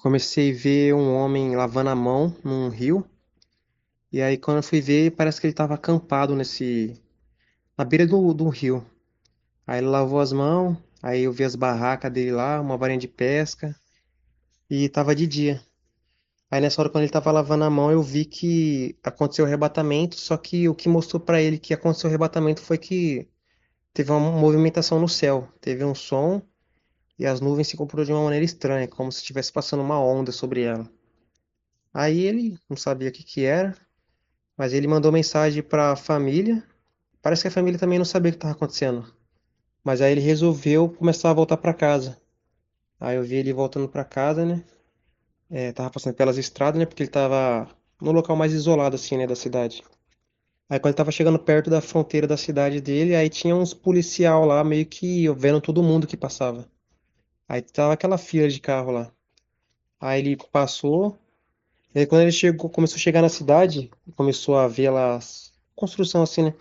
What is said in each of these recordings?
Comecei a ver um homem lavando a mão num rio. E aí, quando eu fui ver, parece que ele estava acampado na beira do rio. Aí ele lavou as mãos, aí eu vi as barracas dele lá, uma varinha de pesca, e tava de dia. Aí nessa hora, quando ele tava lavando a mão, eu vi que aconteceu o arrebatamento, só que o que mostrou pra ele que aconteceu o arrebatamento foi que teve uma movimentação no céu. Teve um som e as nuvens se comportaram de uma maneira estranha, como se estivesse passando uma onda sobre ela. Aí ele não sabia o que que era. Mas ele mandou mensagem para a família. Parece que a família também não sabia o que estava acontecendo. Mas aí ele resolveu começar a voltar para casa. Aí eu vi ele voltando para casa, né? Tava passando pelas estradas, né? Porque ele tava no local mais isolado, assim, né? Da cidade. Aí quando ele tava chegando perto da fronteira da cidade dele, aí tinha uns policial lá, meio que vendo todo mundo que passava. Aí tava aquela fila de carro lá. Aí ele passou. E aí quando ele chegou, começou a chegar na cidade, começou a ver lá as construção assim, né?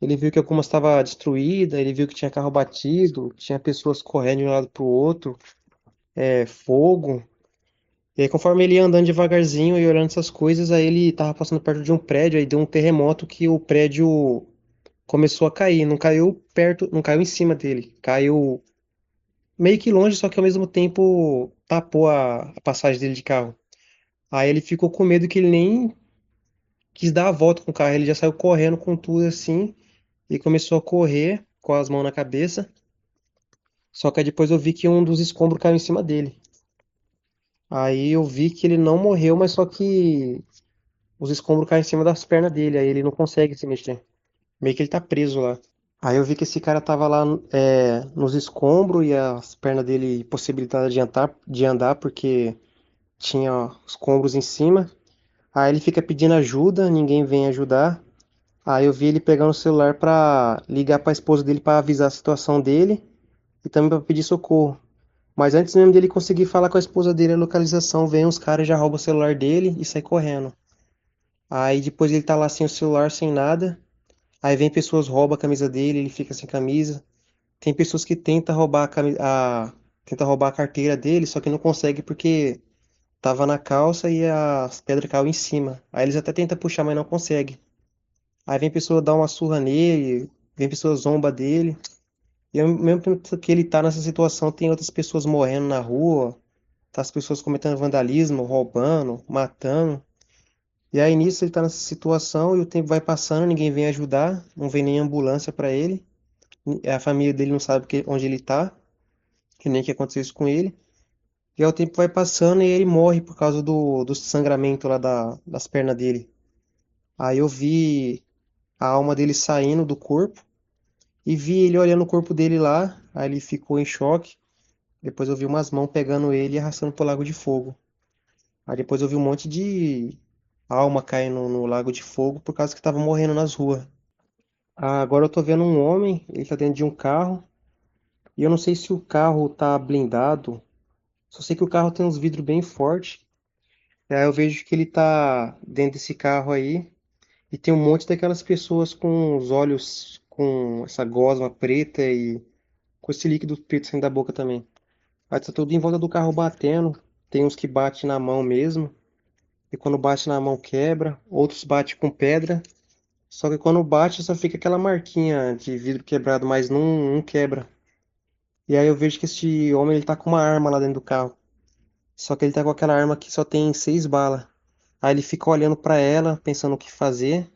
Ele viu que algumas estava destruída, ele viu que tinha carro batido, tinha pessoas correndo de um lado pro outro, fogo. E aí conforme ele ia andando devagarzinho e olhando essas coisas, aí ele tava passando perto de um prédio, aí deu um terremoto que o prédio começou a cair, não caiu perto, não caiu em cima dele, caiu meio que longe, só que ao mesmo tempo tapou a passagem dele de carro. Aí ele ficou com medo que ele nem quis dar a volta com o carro, ele já saiu correndo com tudo assim e começou a correr com as mãos na cabeça. Só que aí depois eu vi que um dos escombros caiu em cima dele. Aí eu vi que ele não morreu, mas só que os escombros caem em cima das pernas dele, aí ele não consegue se mexer. Meio que ele tá preso lá. Aí eu vi que esse cara tava lá nos escombros e as pernas dele possibilitadas de andar porque tinha escombros em cima. Aí ele fica pedindo ajuda, ninguém vem ajudar. Aí eu vi ele pegando o celular pra ligar pra esposa dele pra avisar a situação dele e também pra pedir socorro. Mas antes mesmo dele conseguir falar com a esposa dele a localização, vem uns caras e já roubam o celular dele e sai correndo. Aí depois ele tá lá sem o celular, sem nada. Aí vem pessoas roubam a camisa dele, ele fica sem camisa. Tem pessoas que tentam roubar tenta roubar a carteira dele, só que não consegue porque tava na calça e as pedras caiu em cima. Aí eles até tentam puxar, mas não consegue. Aí vem pessoa dar uma surra nele, vem pessoa zomba dele. E ao mesmo tempo que ele tá nessa situação, tem outras pessoas morrendo na rua, tá as pessoas cometendo vandalismo, roubando, matando. E aí nisso ele tá nessa situação e o tempo vai passando, ninguém vem ajudar, não vem nem ambulância pra ele. A família dele não sabe onde ele tá, que nem que aconteceu isso com ele. E aí o tempo vai passando e ele morre por causa do sangramento lá das pernas dele. Aí eu vi a alma dele saindo do corpo e vi ele olhando o corpo dele lá, aí ele ficou em choque. Depois eu vi umas mãos pegando ele e arrastando pro Lago de Fogo. Aí depois eu vi um monte de alma caindo no Lago de Fogo por causa que tava morrendo nas ruas. Ah, agora eu tô vendo um homem, ele tá dentro de um carro, e eu não sei se o carro tá blindado, só sei que o carro tem uns vidros bem fortes. Aí eu vejo que ele tá dentro desse carro aí, e tem um monte daquelas pessoas com os olhos com essa gosma preta e com esse líquido preto saindo da boca também. Aí tá tudo em volta do carro batendo, tem uns que bate na mão mesmo. E quando bate na mão quebra, outros bate com pedra, só que quando bate só fica aquela marquinha de vidro quebrado, mas não quebra. E aí eu vejo que esse homem ele tá com uma arma lá dentro do carro, só que ele tá com aquela arma que só tem 6 balas. Aí ele fica olhando pra ela, pensando o que fazer,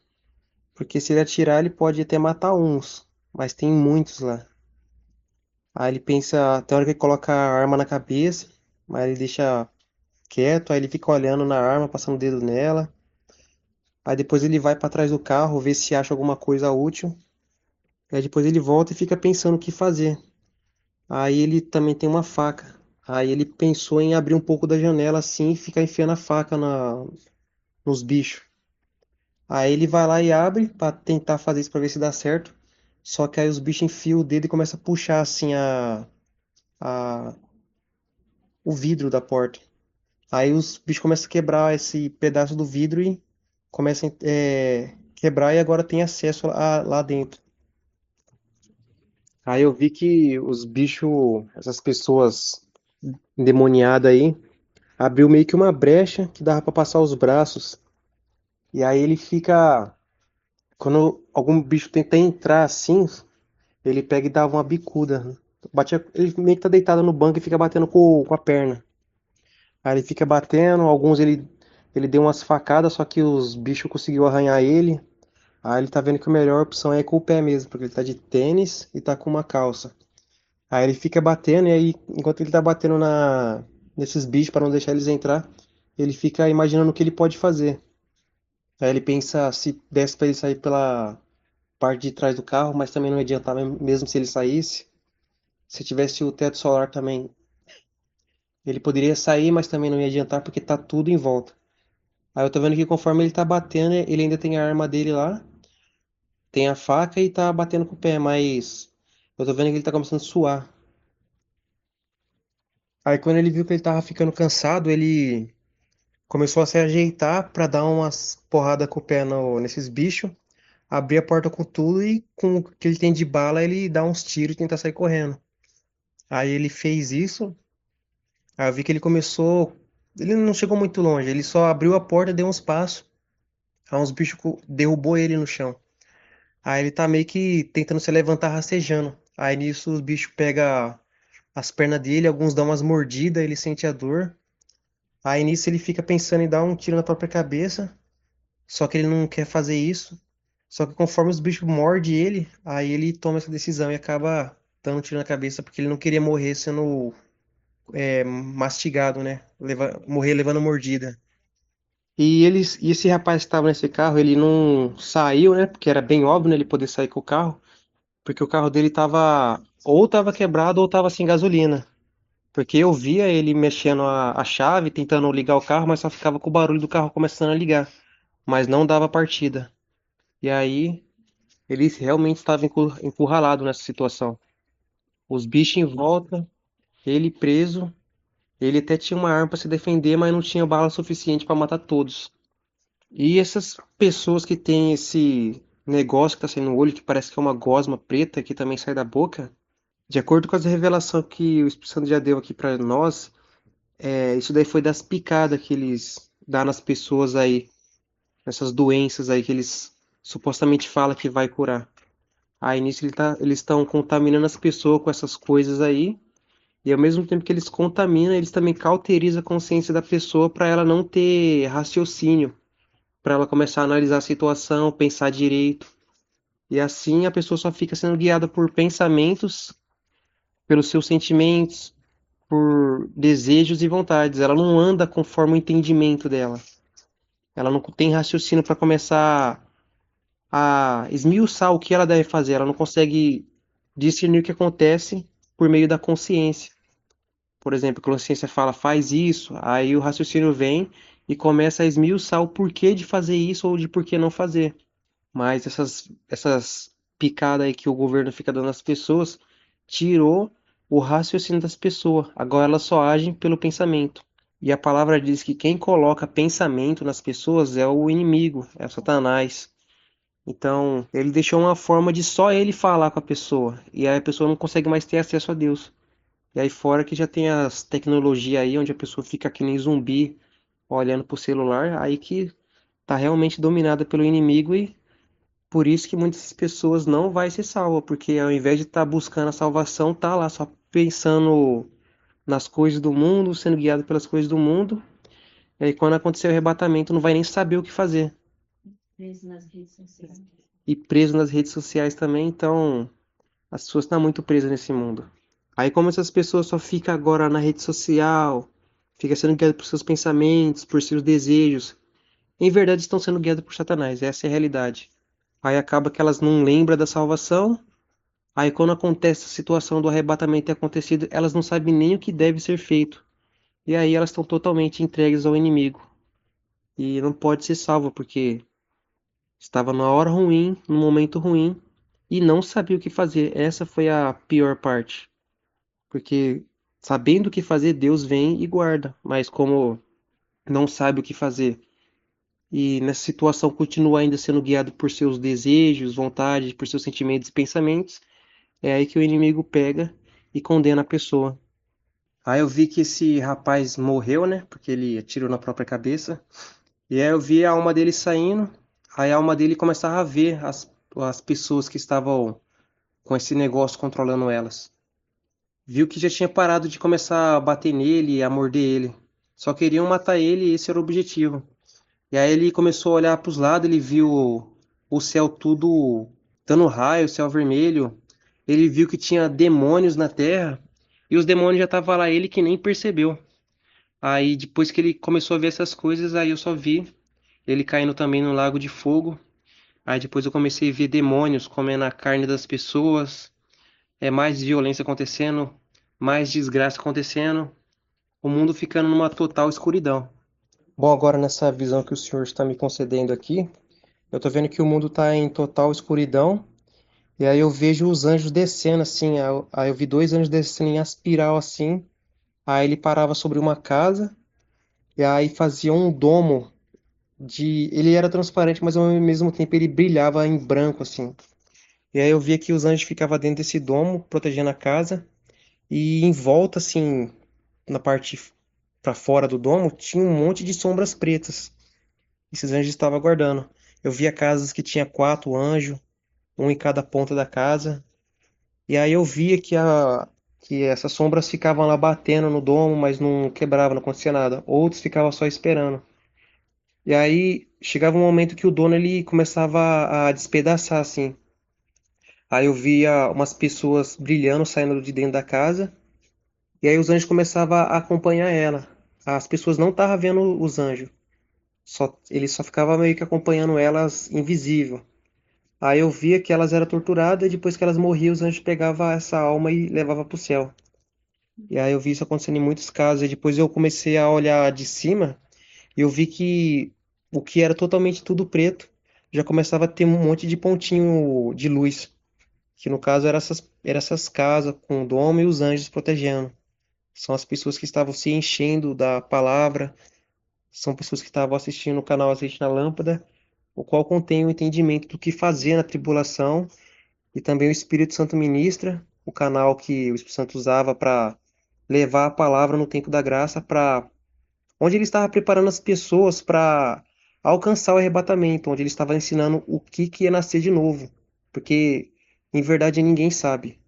porque se ele atirar ele pode até matar uns, mas tem muitos lá. Aí ele pensa, tem hora que ele coloca a arma na cabeça, mas ele deixa quieto, aí ele fica olhando na arma, passando o dedo nela. Aí depois ele vai para trás do carro, ver se acha alguma coisa útil. Aí depois ele volta e fica pensando o que fazer. Aí ele também tem uma faca. Aí ele pensou em abrir um pouco da janela assim e ficar enfiando a faca nos bichos. Aí ele vai lá e abre para tentar fazer isso para ver se dá certo. Só que aí os bichos enfiam o dedo e começam a puxar assim a, o vidro da porta. Aí os bichos começam a quebrar esse pedaço do vidro e começam a quebrar e agora tem acesso lá dentro. Aí eu vi que os bichos, essas pessoas endemoniadas aí, abriu meio que uma brecha que dava pra passar os braços. E aí ele fica, quando algum bicho tenta entrar assim, ele pega e dá uma bicuda. Batia, ele meio que tá deitado no banco e fica batendo com a perna. Aí ele fica batendo, alguns ele deu umas facadas, só que os bichos conseguiu arranhar ele. Aí ele tá vendo que a melhor opção é ir com o pé mesmo, porque ele tá de tênis e tá com uma calça. Aí ele fica batendo, e aí, enquanto ele tá batendo nesses bichos para não deixar eles entrar, ele fica imaginando o que ele pode fazer. Aí ele pensa se desse pra ele sair pela parte de trás do carro, mas também não ia adiantar mesmo se ele saísse. Se tivesse o teto solar também, ele poderia sair, mas também não ia adiantar porque tá tudo em volta. Aí eu tô vendo que conforme ele tá batendo, ele ainda tem a arma dele lá, tem a faca e tá batendo com o pé, mas eu tô vendo que ele tá começando a suar. Aí quando ele viu que ele tava ficando cansado, ele começou a se ajeitar pra dar umas porradas com o pé nesses bichos, abrir a porta com tudo e com o que ele tem de bala ele dá uns tiros e tenta sair correndo. Aí ele fez isso, aí eu vi que ele começou. Ele não chegou muito longe, ele só abriu a porta, deu uns passos, aí uns bichos derrubou ele no chão. Aí ele tá meio que tentando se levantar rastejando. Aí nisso os bichos pegam as pernas dele, alguns dão umas mordidas, ele sente a dor. Aí nisso ele fica pensando em dar um tiro na própria cabeça, só que ele não quer fazer isso. Só que conforme os bichos mordem ele, aí ele toma essa decisão e acaba dando um tiro na cabeça porque ele não queria morrer sendo mastigado, né? Morrer levando mordida. E esse rapaz que estava nesse carro, ele não saiu, né? Porque era bem óbvio, né, ele poder sair com o carro, porque o carro dele tava quebrado ou tava sem gasolina. Porque eu via ele mexendo a chave, tentando ligar o carro, mas só ficava com o barulho do carro começando a ligar, mas não dava partida. E aí ele realmente estava encurralado nessa situação. Os bichos em volta, ele preso. Ele até tinha uma arma para se defender, mas não tinha bala suficiente para matar todos. E essas pessoas que têm esse negócio que tá saindo no olho, que parece que é uma gosma preta que também sai da boca, de acordo com as revelações que o Espírito Santo já deu aqui para nós, isso daí foi das picadas que eles dão nas pessoas aí, essas doenças aí que eles supostamente falam que vai curar. Aí nisso eles estão contaminando as pessoas com essas coisas aí. E ao mesmo tempo que eles contaminam, eles também cauterizam a consciência da pessoa para ela não ter raciocínio, para ela começar a analisar a situação, pensar direito. E assim a pessoa só fica sendo guiada por pensamentos, pelos seus sentimentos, por desejos e vontades. Ela não anda conforme o entendimento dela. Ela não tem raciocínio para começar a esmiuçar o que ela deve fazer. Ela não consegue discernir o que acontece por meio da consciência. Por exemplo, quando a consciência fala faz isso, aí o raciocínio vem e começa a esmiuçar o porquê de fazer isso ou de por que não fazer. Mas essas picadas aí que o governo fica dando às pessoas tirou o raciocínio das pessoas. Agora elas só agem pelo pensamento. E a palavra diz que quem coloca pensamento nas pessoas é o inimigo, é o Satanás. Então, ele deixou uma forma de só ele falar com a pessoa. E aí a pessoa não consegue mais ter acesso a Deus. E aí fora que já tem as tecnologias aí, onde a pessoa fica que nem zumbi, olhando pro celular, aí que tá realmente dominada pelo inimigo e por isso que muitas pessoas não vai ser salva, porque ao invés de estar buscando a salvação, tá lá só pensando nas coisas do mundo, sendo guiado pelas coisas do mundo, e aí quando acontecer o arrebatamento não vai nem saber o que fazer. E preso nas redes sociais também, então as pessoas estão muito presas nesse mundo. Aí como essas pessoas só ficam agora na rede social, fica sendo guiado por seus pensamentos, por seus desejos, em verdade estão sendo guiadas por Satanás, essa é a realidade. Aí acaba que elas não lembram da salvação, aí quando acontece a situação do arrebatamento ter acontecido, elas não sabem nem o que deve ser feito. E aí elas estão totalmente entregues ao inimigo. E não pode ser salva, porque estava numa hora ruim, num momento ruim, e não sabia o que fazer. Essa foi a pior parte. Porque sabendo o que fazer, Deus vem e guarda. Mas como não sabe o que fazer e nessa situação continua ainda sendo guiado por seus desejos, vontades, por seus sentimentos e pensamentos, é aí que o inimigo pega e condena a pessoa. Aí eu vi que esse rapaz morreu, né? Porque ele atirou na própria cabeça. E aí eu vi a alma dele saindo. Aí a alma dele começava a ver as pessoas que estavam com esse negócio controlando elas. Viu que já tinha parado de começar a bater nele, a morder ele. Só queriam matar ele e esse era o objetivo. E aí ele começou a olhar para os lados, ele viu o céu tudo dando raio, o céu vermelho. Ele viu que tinha demônios na terra e os demônios já estavam lá, ele que nem percebeu. Aí depois que ele começou a ver essas coisas, aí eu só vi ele caindo também no lago de fogo. Aí depois eu comecei a ver demônios comendo a carne das pessoas, mais violência acontecendo, mais desgraça acontecendo, o mundo ficando numa total escuridão. Bom, agora nessa visão que o senhor está me concedendo aqui, eu tô vendo que o mundo está em total escuridão, e aí eu vejo os anjos descendo assim, aí eu vi dois anjos descendo em espiral assim, aí ele parava sobre uma casa, e aí fazia um domo ele era transparente, mas ao mesmo tempo ele brilhava em branco assim. E aí eu via que os anjos ficavam dentro desse domo, protegendo a casa, e em volta assim, na parte para fora do domo, tinha um monte de sombras pretas. Esses anjos estavam guardando. Eu via casas que tinha quatro anjos, um em cada ponta da casa. E aí eu via que essas sombras ficavam lá batendo no domo, mas não quebrava, não acontecia nada. Outros ficavam só esperando. E aí chegava um momento que o dono ele começava a despedaçar assim. Aí eu via umas pessoas brilhando saindo de dentro da casa. E aí os anjos começavam a acompanhar ela. As pessoas não estavam vendo os anjos. Ele só ficava meio que acompanhando elas invisível. Aí eu via que elas eram torturadas e depois que elas morriam, os anjos pegavam essa alma e levavam para o céu. E aí eu vi isso acontecendo em muitos casos. E depois eu comecei a olhar de cima e eu vi que o que era totalmente tudo preto já começava a ter um monte de pontinho de luz. Que no caso eram essas casas com o domo e os anjos protegendo. São as pessoas que estavam se enchendo da palavra, são pessoas que estavam assistindo o canal Azeite na Lâmpada, o qual contém o entendimento do que fazer na tribulação, e também o Espírito Santo ministra, o canal que o Espírito Santo usava para levar a palavra no tempo da graça, para onde ele estava preparando as pessoas para alcançar o arrebatamento, onde ele estava ensinando o que é nascer de novo, porque em verdade ninguém sabe.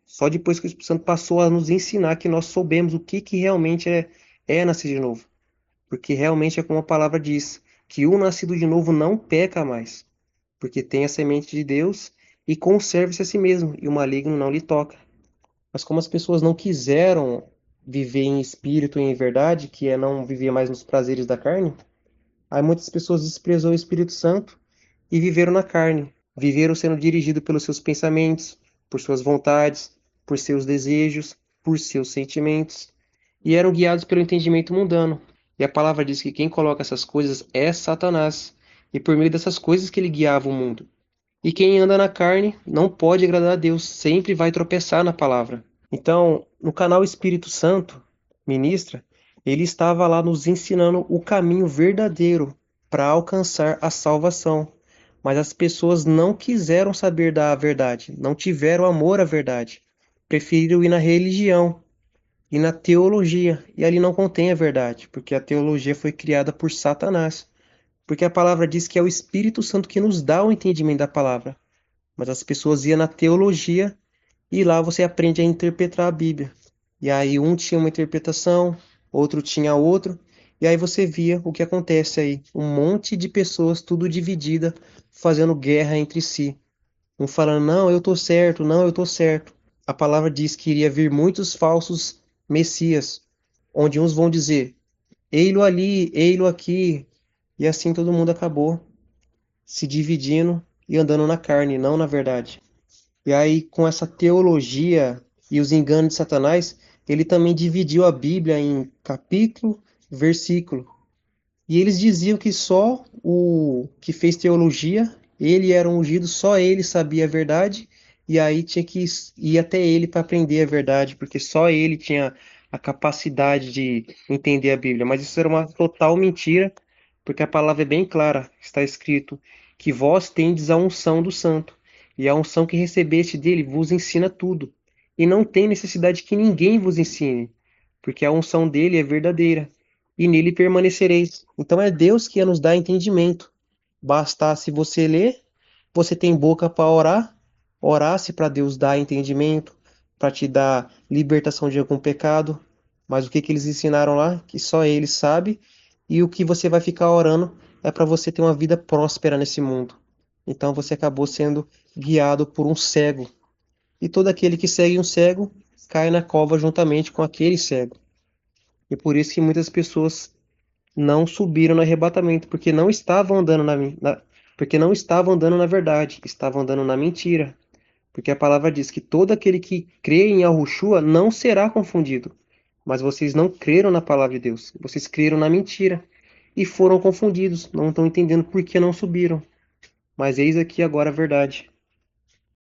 Só depois que o Espírito Santo passou a nos ensinar que nós soubemos o que realmente é nascer de novo. Porque realmente é como a palavra diz, que o nascido de novo não peca mais, porque tem a semente de Deus e conserva-se a si mesmo, e o maligno não lhe toca. Mas como as pessoas não quiseram viver em espírito e em verdade, que é não viver mais nos prazeres da carne, aí muitas pessoas desprezou o Espírito Santo e viveram na carne. Viveram sendo dirigidos pelos seus pensamentos, por suas vontades, por seus desejos, por seus sentimentos, e eram guiados pelo entendimento mundano. E a palavra diz que quem coloca essas coisas é Satanás, e por meio dessas coisas que ele guiava o mundo. E quem anda na carne não pode agradar a Deus, sempre vai tropeçar na palavra. Então, no canal Espírito Santo Ministra, ele estava lá nos ensinando o caminho verdadeiro para alcançar a salvação. Mas as pessoas não quiseram saber da verdade, não tiveram amor à verdade. Preferiram ir na religião e na teologia, e ali não contém a verdade, porque a teologia foi criada por Satanás. Porque a palavra diz que é o Espírito Santo que nos dá o entendimento da palavra. Mas as pessoas iam na teologia e lá você aprende a interpretar a Bíblia. E aí um tinha uma interpretação, outro tinha outro, e aí você via o que acontece aí. Um monte de pessoas, tudo dividida, fazendo guerra entre si. Um falando, não, eu tô certo, não, eu tô certo. A palavra diz que iria vir muitos falsos messias, onde uns vão dizer, ei-lo ali, ei-lo aqui, e assim todo mundo acabou se dividindo e andando na carne, não na verdade. E aí, com essa teologia e os enganos de Satanás, ele também dividiu a Bíblia em capítulo, versículo. E eles diziam que só o que fez teologia, ele era um ungido, só ele sabia a verdade, e aí tinha que ir até ele para aprender a verdade, porque só ele tinha a capacidade de entender a Bíblia. Mas isso era uma total mentira, porque a palavra é bem clara, está escrito que vós tendes a unção do santo, e a unção que recebeste dele vos ensina tudo. e não tem necessidade que ninguém vos ensine, porque a unção dele é verdadeira, e nele permanecereis. Então é Deus que ia nos dar entendimento. Bastasse você ler, você tem boca para orar, orasse para Deus dar entendimento, para te dar libertação de algum pecado. Mas o que que eles ensinaram lá? Que só ele sabe, e o que você vai ficar orando é para você ter uma vida próspera nesse mundo. Então você acabou sendo guiado por um cego. E todo aquele que segue um cego cai na cova juntamente com aquele cego. E por isso que muitas pessoas não subiram no arrebatamento, porque não estavam andando porque não estavam andando na verdade, estavam andando na mentira. Porque a palavra diz que todo aquele que crê em Yahushua não será confundido. Mas vocês não creram na palavra de Deus, vocês creram na mentira e foram confundidos, não estão entendendo por que não subiram. Mas eis aqui agora a verdade.